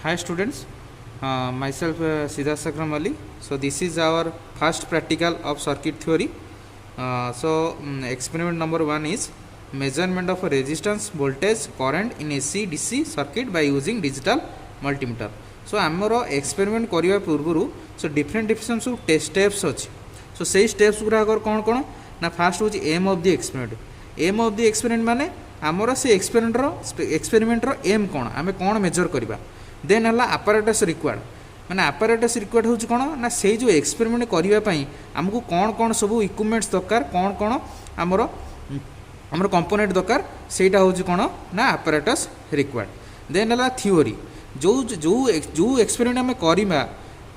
Hi students, myself Siddharth Sakramali. So this is our first practical of circuit theory. Experiment number 1 is measurement of resistance, voltage, current in AC DC circuit by using digital multimeter. So आमर experiment करने पूर्व so different सब steps अच्छे. So से steps गुरा कौन कौन ना first हूँ aim of the experiment. Aim of the experiment माने आमर से experiment रो aim कौन आमे कौन measure करिबा. देन है आपारेटस रिक्वायर्ड माने आपारेटस रिक्वायर्ड हूँ कौन ना से जो एक्सपेरिमेंट करने आमको कौन कौन सब इक्विपमेंट्स दरकार कौन कौन आमर आमर कंपोनेंट दरकार सेटा हूँ कौन ना आपारेटस रिक्वायर्ड. देन है थ्योरी जो जो जो एक्सपेरिमेंट आम करवा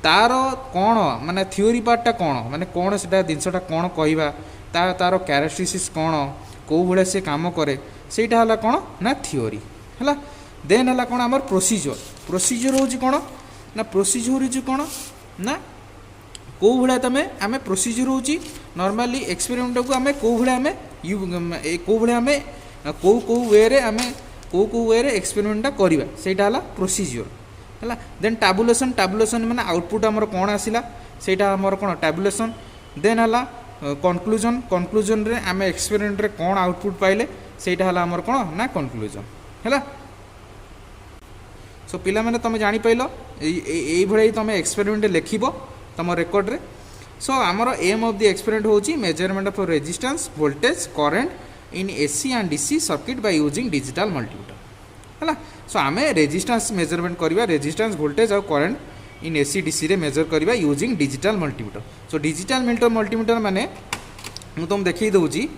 तार कौन माने थ्योरी पार्टा कौन माने कौन से जिनसा कौन कहवा तार कैरेक्टरिस्टिक्स कौन कौ भाया से काम करे सेटा है कौन ना थ्योरी है. देन है कौन आमर प्रोसीजर प्रोसीजर हूँ कौन ना प्रोसीजर हूँ कौन ना कौ भाया तुम आम प्रोसीजर हूँ नॉर्मली एक्सपेरिमेंट को आम कौ भाया आम कौ भाया आम कौ कौ वे आम कौ कौ वे एक्सपेरिमेंटा करवा सेटा है प्रोसीजर है. देन टाबुलेसन टाबुलेसन माने आउटपुट आमर कौन आसला सेटा आमर कौन टाबुलेसन. देन है कनक्लूजन कनक्लूजन रे आम एक्सपेरिमेंट रे कौन आउटपुट पाइले सेटा है आमर कौन ना कनक्लूजन है. सो पिला माने तुम जानी पाइल ये भाई तुम एक्सपेरिमेंट लिख तुम रेकर्ड रे. सो आमर एम ऑफ द एक्सपेरिमेंट होची measurement of resistance voltage current in AC and DC circuit by using digital multimeter है. सो आम रेजिस्टेंस मेजरमेंट करवा रेजिस्टेंस वोल्टेज और करंट इन एसी डीसी रे मेजर करवा using digital multimeter. So digital multimeter माने मु तुम देखई दउची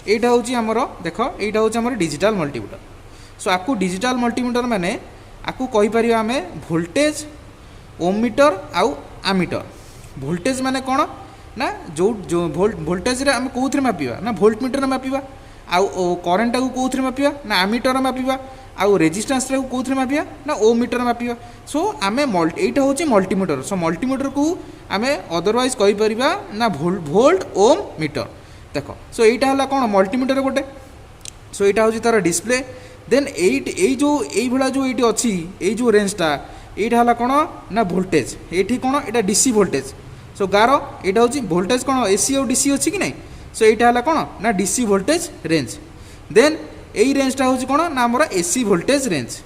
एटा होची आमर देख एटा होची आमर डिजिटल मल्टीमीटर. सो आपको डिजिटल मल्टीमीटर माने आपको कहि परिबा आमे वोल्टेज ओममीटर आउ आमीटर. वोल्टेज माने कौन ना जो जो वोल्टेज रे आम कौन मापिबा ना वोल्ट मीटर मापिबा आउ करेन्ट को कौन मापिबा ना आमीटर मापिबा आउ रेजिस्टेंस रे कौन मापिबा ना ओम मीटर मापिबा. सो आमे एटा होची मल्टीमीटर. सो मल्टीमीटर को आमे अदरवाइज कहि परिबा ना वोल्ट ओम मीटर देखो. सो एटा हला कौन मल्टीमीटर गोटे. सो एटा होची तार डिस्प्ले. देन एई जो एई भला जो एटी अछि एई जो रेंजटा एटा हला कौन ना वोल्टेज एठी कौन एटा डीसी वोल्टेज. सो गारो एटा होची वोल्टेज कौन एसी और डीसी अछि कि नै. सो एटा हला कौन ना डीसी वोल्टेज रेंज. देन एई रेंजटा होची कौन ना हमर एसी वोल्टेज रेंज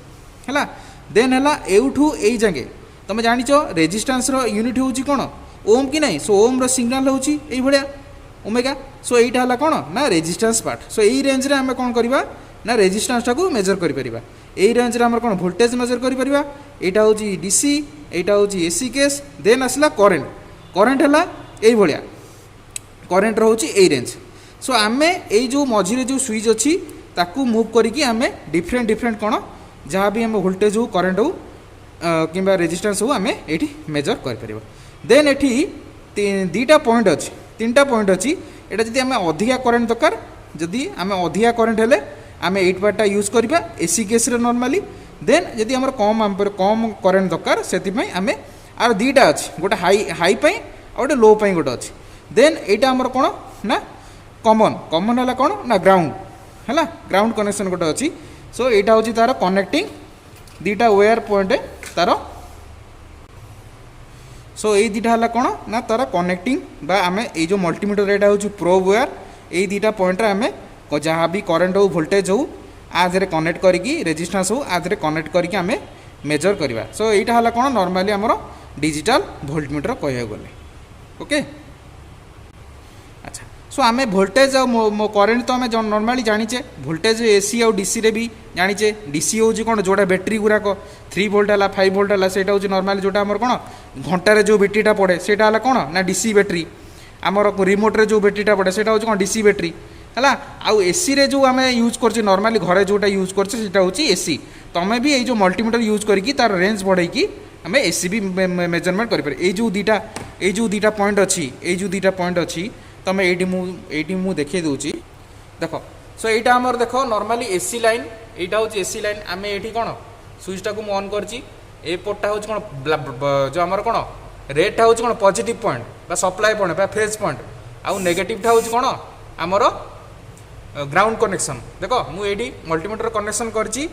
है. देन हला एउठू एई जागे तुम जानिचो रेजिस्टेंस रो यूनिट होची कौन ओम कि नै. सो ओम रो सिग्नल होची एई भलिया ओमेगा. सो एटा हला कौन ना रेजिस्टेंस पार्ट. सो एई रेंज रे हम कौन करबा ना रेजिस्टेंस टाको मेजर करि परिबा. एई रेंज रे हमर कौन वोल्टेज मेजर करि परिबा. एटा होची डीसी एटा होची एसी केस. देन आसला करेंट करेंट हला एई भलिया करेंट रहउची एई रेंज. सो आमे एई जो मझिरे जो स्विच अछि ताकू मूव करिकि आमे डिफरेंट डिफरेंट कौन जहाँ भी आम वोल्टेज हो करेंट हो किंबा रेजिस्टेंस हो आम ये मेजर कर. देन एठी दीटा पॉइंट अच्छी तीन पॉइंट अच्छी एटा जदि आम अधिका करेंट दरकार जदि आम अधिका करेंट हेले आम एट पार्टा यूज करवा एसी केस रे नॉर्मली. देन जदि आम कम करेंट दरकार से आम आर दीटा अच्छी गोटे हाई पाई आ गोटे लो पाई गोटे अच्छी. देन एटा आमर कौन ना कॉमन कॉमन है कौन ना ग्राउंड है ग्राउंड कनेक्शन गोटे अच्छी. सो यहाँ हूँ तार कनेक्टिंग दीटा वेयर पॉइंट तार. सो ये दीटा है कौन ना तार कनेक्टिंग बा आम ये जो मल्टीमीटर यहाँ हूँ प्रोब वेयर ये दीटा पॉइंट आम जहाँ भी करेंट हो वोल्टेज हो आधे कनेक्ट करी रेजिस्टेंस हो आधे कनेक्ट करके आम मेजर करवा. सो यहाँ है कौन नॉर्मली आमर डिजिटल वोल्टमीटर कह गले ओके. अच्छा सो आम वोल्टेज और करेन्ट तो आम नॉर्मली जानीचे वोल्टेज एसी और डीसी रे भी जानीचे. डीसी हूँ कौन जोटा बैटेरी गुराक 3 वोल्ट है 5 वोल्ट है सेटा हूँ नॉर्मली जोटा आमर कौन घंटार जो बैटेरीटा पड़े सेटा है कौन ना डीसी बैटेरी. आमर रिमोट रे जो बैटेरीटा पड़े सेटा हूँ कौन डीसी बैटेरी है. आउ एसी रे जो आम यूज कर नॉर्मली घरे जोटा यूज कर एसी. तुम भी ये जो मल्टीमीटर यूज करके तार रेंज बढ़ाई आम एसी भी मेजरमेंट करें. ये जो दीटा पॉइंट अच्छी ये जो दीटा पॉइंट अच्छी तुम ये मु देखे दूची देख. सो यहाँ आमर देख नॉर्मली एसी लाइन यहाँ हूँ एसी लाइन आम ये कौन स्विचटा को ऑन कर पोर्टा हूँ कौन जो आमर कौन रेडटा हूँ कौन पॉजिटिव पॉइंट बा सप्लाई पॉइंट बा फेज पॉइंट आउ नेगेटिवटा हूँ कौन आमर ग्राउंड कनेक्शन. देख मुझे मल्टीमीटर कनेक्शन करची.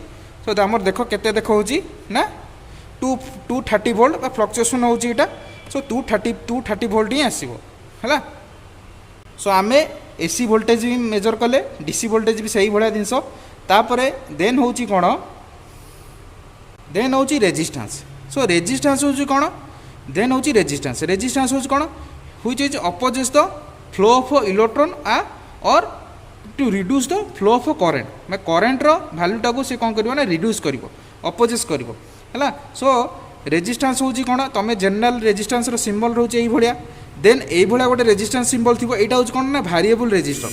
सो आमर देख केते देखा ना 230 वोल्ट बा फ्लक्चुएसन होची एटा सो 230 वोल्ट ही आसीबो हला सो आमे एसी वोल्टेज भी मेजर कले डीसी वोल्टेज भी सही भाया जिनस तापर देन होची कोण देन होची रेजिस्टेंस सो रेजिस्टेंस होची कोण देन होची रेजिस्टेंस होची कोण which is opposite the flow of electron और to reduce the flow of current मैं करेंट रो वैल्यूटा को से कौन करिवो ना रिड्यूस करिवो अपोजिट करिवो हला सो रेजिस्टेंस होची कोण तमे जनरल रेजिस्टेंस रो सिंबल रहउची एई भलिया देन एई भलिया गोटे रेजिस्टेंस सिंबल थिबो एटा होची कोण ना वेरिएबल रेजिस्टर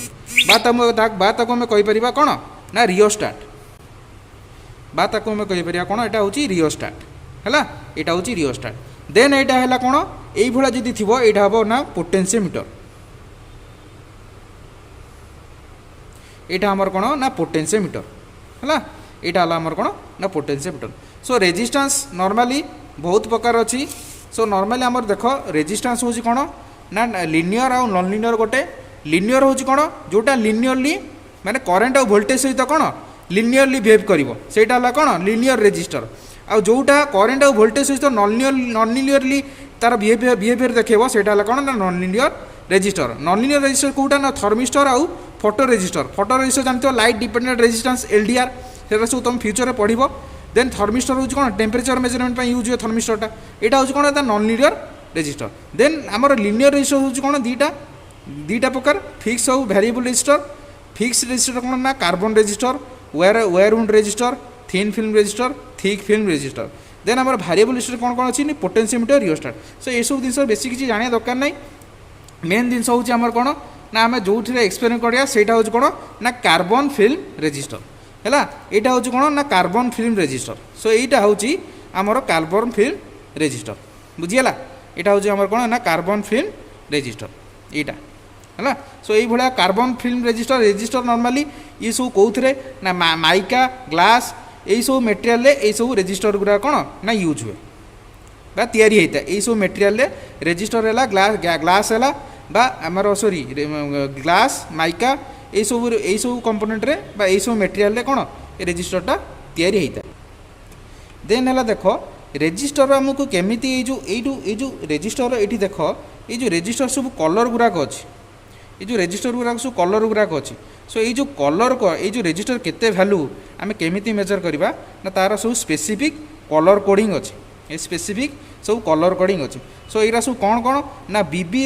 बा ताको हमें कहि परिबा कोण ना रियोस्टाट बा ताको हमें कहि परिबा कोण एटा होची रियोस्टाट हला एटा होची रियोस्टाट देन एटा हला कोण एई भलिया जदी थिबो एटा हबो ना पोटेंशियोमीटर एटा हमर कोण ना पोटेंशियोमीटर हला एटा हला हमर कोण ना पोटेंशियोमीटर सो रेजिस्टेंस नॉर्मली बहुत प्रकार अच्छी सो नॉर्मली आमर देख रेजिस्टेंस होची कोण ना लिनियर आ नॉन लिनियर गोटे लिनियर होची कोण जोटा लिनियरली माने करंट और वोल्टेज सहित कोण लिनियरली बिहेव करिवो सेटा हला कोण लिनियर रेजिस्टर आ जोटा करंट और वोल्टेज सहित नॉन लिनियरली तार बिहेवियर देखेबो सेटा हला कोण ना नॉन लिनियर रेजिस्टर कोटा ना थर्मिस्टर आउ फोटो रेजिस्टर जानते लाइट डिपेंडेंट रेजिस्टेंस एलडीआर सेटा सब तुम फ्यूचर में पढ़िबो देन थर्मिस्टर होची कोन टेम्परेचर मेजरमेंट पई यूज हुए थर्मिस्टरटा एटा होची कोन नॉन लिनियर रेजिस्टर देन हमर लिनियर रेजिस्टर होची कोन दीटा प्रकार फिक्स और वेरिएबल रेजिस्टर फिक्स रेजिस्टर कोन ना carbon resistor wire wound resistor thin film resistor thick film resistor then हमर वेरिएबल रेजिस्टर कोन कोन अछि पोटेंशियोमीटर रियोस्टाट सो ए सब दिन बेसी किछि जानिया दरकार नै मेन दिन होची हमर कोन ना आमे जोठी एक्सपेरिमेंट करिया सेटा होची कोन ना कार्बन फिल्म रेजिस्टर है यहाँ हूँ कौन ना कार्बन फिल्म रेजिस्टर सो यहाँ हूँ आमर कार्बन फिल्म रेजिस्टर बुझीगला यहाँ हूँ आमर कौन ना कार्बन फिल्म रेजिस्टर यहाँ है सो ये कार्बन फिल्म रेजिस्टर नॉर्मली ये सब कौन ना माइका ग्लास यही सब मेटेरियल यही सब रेजिस्टर गुरा कौन ना यूज हुए बा तैयारी होता है यही सब मेटेरियल रेजिस्टर है ग्लास है बा आमर सॉरी ग्लास माइका यही सब कंपोनेंट रे बा यही सब मेटेरियल कौन रेजिस्टरटा तैयारी होता है देन है देख रेजिस्टर आमको केमिति ये जो रेजिस्टर ये देख ये जो रेजिस्टर सब कलर गुराक अच्छी ये जो रेजिस्टर गुराक सब कलर गुराक अच्छी सो ये जो कलर को ये जो रेजिस्टर केते वैल्यू आम केमिति मेजर करवा ना तार सब स्पेसिफिक कलर कोडिंग अच्छी ये स्पेसिफिक सब कलर कोडिंग अच्छी सो यहाँ सब कौन कौन ना बीबी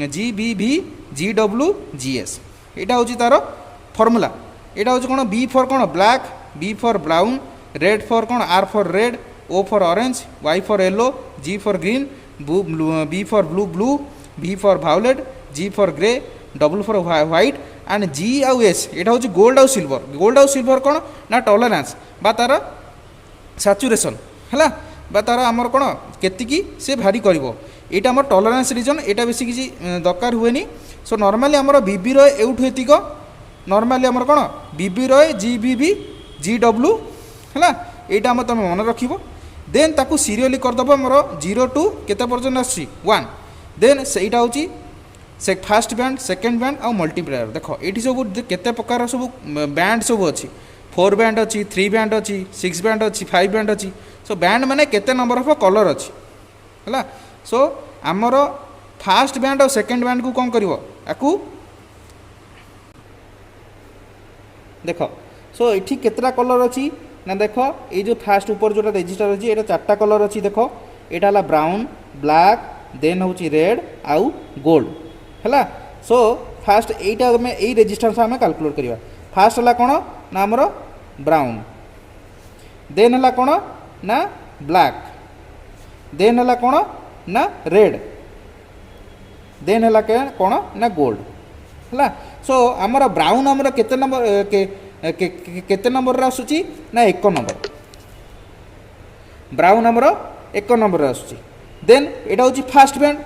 GBV GWGS यहाँ हूँ तार फर्मूला यहाँ हूँ कौन बी फॉर कौन black B for brown red for कौन R for red O for orange Y for yellow G for green B for blue V for violet G for grey W for white and G आउ S यहाँ हूँ gold आउ silver कौन ना tolerance बा तार saturation है बा तार आमर कौन केतिकी से भारी करिवो एटा आमर टॉलरेंस रीजन एटा बेसी किसी दरकार हुए नहीं सो नॉर्मली आमर बीबी एउठु एतिक नॉर्मली आमर कौन बीबी GBV GW है यहाँ आम तुम मन रखिबो देन ताकू सीरियली करदेव आमर 0 टू केते पर्यंत आसी 1 देन सेटा हूँ से फास्ट बैंड सेकेंड बैंड आउ मल्टीप्लायर देख ये सब केते प्रकार सब बैंड सब अच्छी 4 बैंड अच्छी 3 बैंड अच्छी 6 बैंड अच्छी 5 बैंड अच्छी सो बैंड माने केते नंबर ऑफ कलर अच्छी है सो आमर फास्ट बैंड और सेकेंड बैंड को कौन करिवो आकू देख सो ये केतटा कलर अच्छी ना देख ये जो फास्ट ऊपर जो रेजिस्टर अच्छी ये 4टा कलर अच्छी देख यहाँ है ब्राउन ब्लैक देन हूँ रेड आउ गोल्ड है सो फास्ट यहीटा आम यही रेजिस्टेंस आम कैलकुलेट करवा फास्ट है कौन ना आमर ब्राउन देन है कौन ना ब्लैक देन है कौन ना रेड देन है कौन ना गोल्ड है सो आमर ब्राउन आमर केते नंबर केते नंबर आसूची ना 1 नंबर ब्राउन आमर 1 नंबर आसूची देन यहाँ हूँ फास्ट बैंड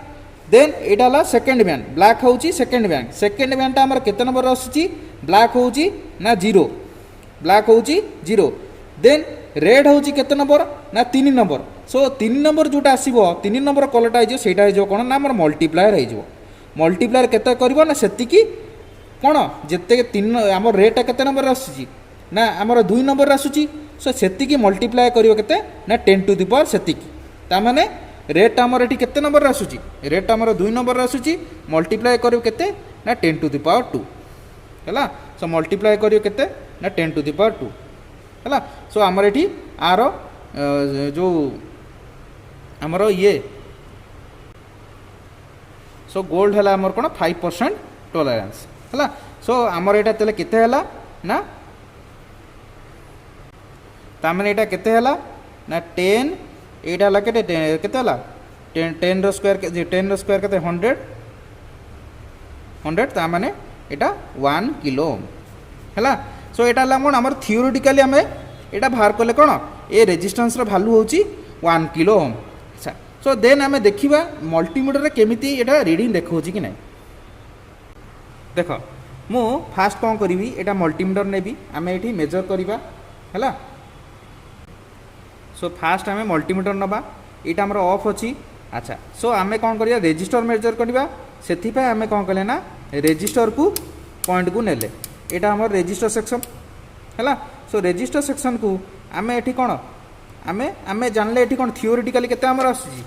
देन यहाँ है सेकेंड बैंड ब्लैक हूँ सेकेंड बैंडटा आमर केते नंबर आसूची ब्लैक हूँ ना 0 ब्लैक हूँ 0 देन रेड हूँ केते नंबर ना 3 नंबर सो 3 नंबर जोटा आसो 3 नंबर कलरटा हो कौन ना आम मल्टीप्लायर हो मल्टीप्लायर केते कर ना सेतिकी कौन जिते 3 आम रेडटा केते नंबर आसूची ना आमर 2 नंबर आसूची सो सेतिकी मल्टीप्लाए करियो केते ना 10 टू द पावर सेतिकी ता माने रेट आमर एठी केते नंबर आसूची रेट आमर 2 नंबर आसूची मल्टीप्लाए करियो केते ना 10 टू द पावर 2 हैला सो मल्टीप्लाए करियो केते ना 10 टू द पावर 2 हैला सो आमर एठी आर जो आमर ये सो गोल्ड है आमर कोन 5% टॉलरेंस हैला सो आमर एटा तेले केते हैला ना तामने एटा केते हैला ना 10 एटा हला केते केते हला 10 रो स्क्वायर 10 रो स्क्वायर केते 100 तामने एटा 1 किलो हैला सो एटा हला कोन आमर थियोरेटिकली हमें एटा बाहर करले कोन ए रेजिस्टेंस रो वैल्यू होची 1 किलो ओम अच्छा सो देन हमें देखिबा मल्टीमीटर रे केमिति एटा रीडिंग देखौची कि नै देखो मु फास्ट कौन करी एटा मल्टीमीटर नेबी आम ये मेजर करवा है सो फास्ट आम मल्टीमीटर नवा यहाँ आमर ऑफ अच्छी अच्छा सो आम कौन करिया रेजिस्टर मेजर करवा से आम कौन कले ना रेजिस्टर को पॉइंट को नेले यहाँ आम रेजिस्टर सेक्शन है सो रेजिस्टर सेक्शन को आम ये कौन आम आम जानले ये कौन थियोरेटिकली केते आमर आसुची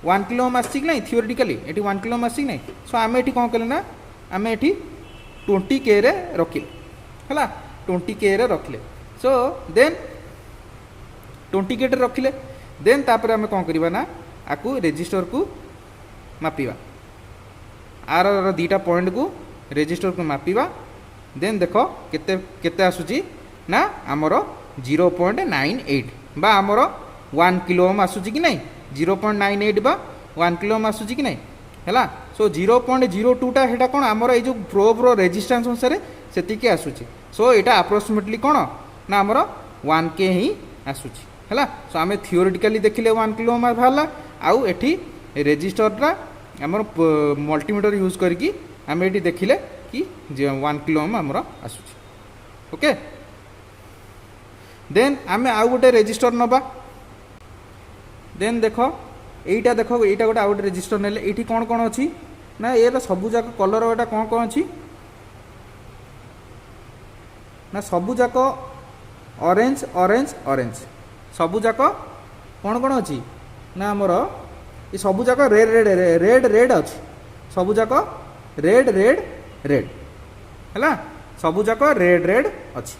1 किलो ओम आसी ना थियोरेटिकली ये 1 किलो ओम आसी ना सो आम ये कौन कले ना आम ये 20K रे रखिले है 20K रे रखिले सो देन 20K रे रखिले देन तापर आम कौन करवा ना आपको रेजिस्टर को मापिवा आर दीटा पॉइंट को रेजिस्टर को मापिवा देन देखो केते केते आसुची ना आमर 0.98 बा आमर 1 किलो ओम आसुची कि नहीं 0.98 बा 1 किलो ओम आसुची कि नहीं है सो 0.02 टा हेटा कौन आमर ये जो प्रोब रो रेजिस्टेंस अनुसार से आसूची सो यहाँ अप्रोक्सीमेटली कौन ना आमर 1K ही आसूची है सो आम थियोरेटिकली देखिले 1 किलो ओम बाहरला आउ एठी रेजिस्टरटा आमर मल्टीमीटर यूज करके आम ये देखिले कि 1 किलो ओम आमर आसूची ओके देन आम आउ गोटे रेजिस्टर नबा देन देखो एटा देखो एटा गोटे आउट रेजिस्टर नेले एठी कौन कौन अच्छी ना ये सबू जाक कलर एटा कौन कौन अच्छी ना सबू जाक ऑरेंज ऑरेंज ऑरेंज सबू जाक कौन कौन अच्छी ना आमर ये सबू जाक रेड रेड रेड रेड अच्छी सबू जाक रेड रेड रेड है सबू जाक रेड रेड अच्छी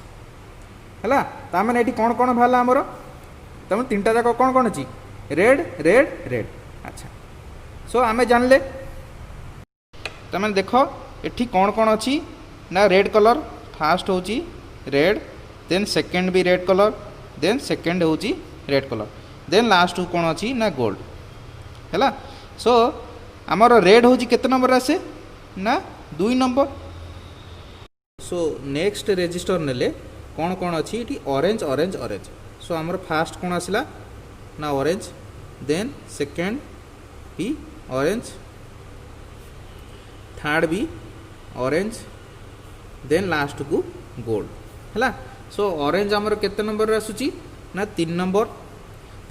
है ताने ये कौन कौन बाहर आमर तुम 3टा जाक कौन कौन अच्छी रेड रेड रेड अच्छा सो आमे जानले तमें देख एठी कौन कौन अच्छी ना रेड कलर फास्ट होची रेड देन सेकंड भी रेड कलर देन सेकंड होची रेड कलर देन लास्ट कौन अच्छी ना गोल्ड है सो आमर रेड होची केते नंबर आसे ना 2 नंबर सो नेक्स्ट रेजिस्टर नेले कौन कौन अच्छी ये ऑरेंज ऑरेंज ऑरेंज सो आमर फास्ट कौन आसला ना ऑरेंज देन सेकेंड भी ऑरेंज थर्ड भी ऑरेंज देन लास्ट को गोल्ड है सो ऑरेंज आमर केते नंबर आसूची ना 3 नंबर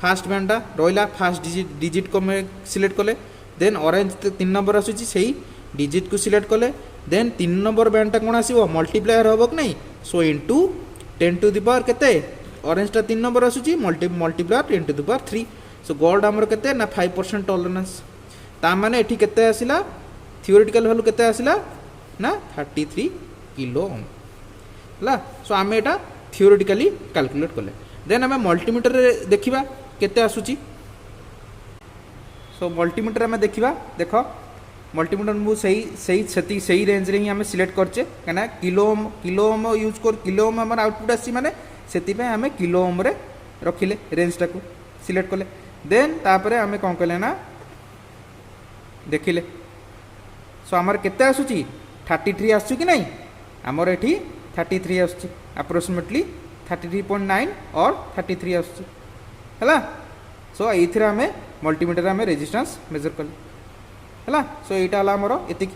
फास्ट बैंडा रहा फास्ट डिजिट को सिलेक्ट कले देन ऑरेंज 3 नंबर आसूची सही डिजिट को सिलेक्ट कले देन 3 नंबर बैंडटा कौन आसो मल्टीप्लायर हम कि नहीं so into 10 to the power केते ऑरेंजटा 3 नंबर आसूची multiplier 10 to the power 3 so gold आमर केते ना 5% टॉलरेंस ता माने एठी केते आसिला थियोरेटिकल वैल्यू केते आसिला ना 33 किलो ओम हला सो आमे एटा थियोरेटिकली कैलकुलेट कले देन आमे मल्टीमीटर रे देखिबा केते आसुची सो मल्टीमीटर आमे देखिबा देखो मल्टीमीटर मु सही रेंज रे ही आमे सिलेक्ट करचे कना किलो ओम यूज कर किलो ओम हमर आउटपुट आसी माने सेति पे आमे किलो ओम रे रखिले रेंज टाको सिलेक्ट कले देन तापरे आमे कोन कले ना देखिले सो हमर केते आसुची 33 आसु कि नहीं हमर एठी 33 आसुची अप्रोक्सीमेटली 33.9 और 33 आसुची हला सो एथिरा आमे मल्टीमीटर आमे रेजिस्टेंस मेजर कले हला सो एटा हला हमर एतिक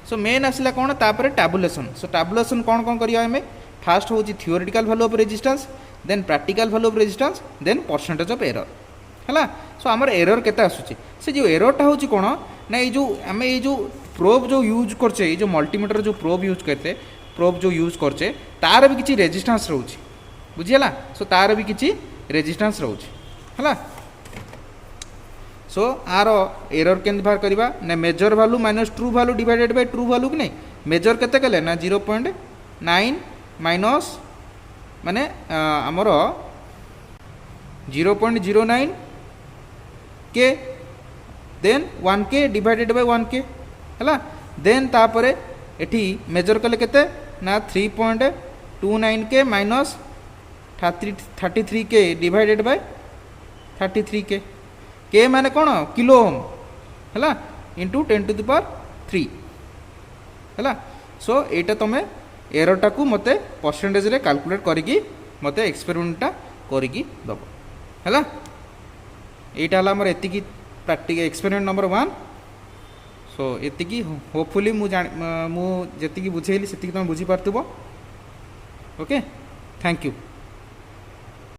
सो मेन आसला कौन तापर टैबुलेशन सो टैबुलेशन कौन कौन करिया हमें फास्ट होची theoretical value of resistance then practical value of resistance then percentage of error है सो आमर एरर केते आसुची से जो एररटा होची कोन ना ये जो आमे ये जो प्रोब जो यूज करछे ये जो मल्टीमीटर जो प्रोब यूज करते प्रोब जो यूज करचे तार भी किसी रेजिस्टेंस रोचे बुझीगला सो तार भी किसी रेजिस्टेंस रोचे है सो आर एरर के बाहर करवा ना measure value minus true value divided by true value कि नहीं मेजर केते कले ना 0.9 माइनस माने आमर 0.09 के then 1k divided by 1k है देन तापर एठी मेजर कले केते ना 3.29k minus 33k divided by 33k के माने कौन किलो ओम है इंटू 10 टू द पावर 3 है सो एटा तुम एरर को मते परसेंटेज रे कैलकुलेट करिकी मते एक्सपेरिमेंटा करिकी दब है एटा हला हमर एतिकी प्रैक्टिकल एक्सपेरिमेंट नंबर 1 सो एतिकी होपफुली मु जेतिकी बुझेली सेतिकी तुम बुझी पारथबो ओके थैंक यू।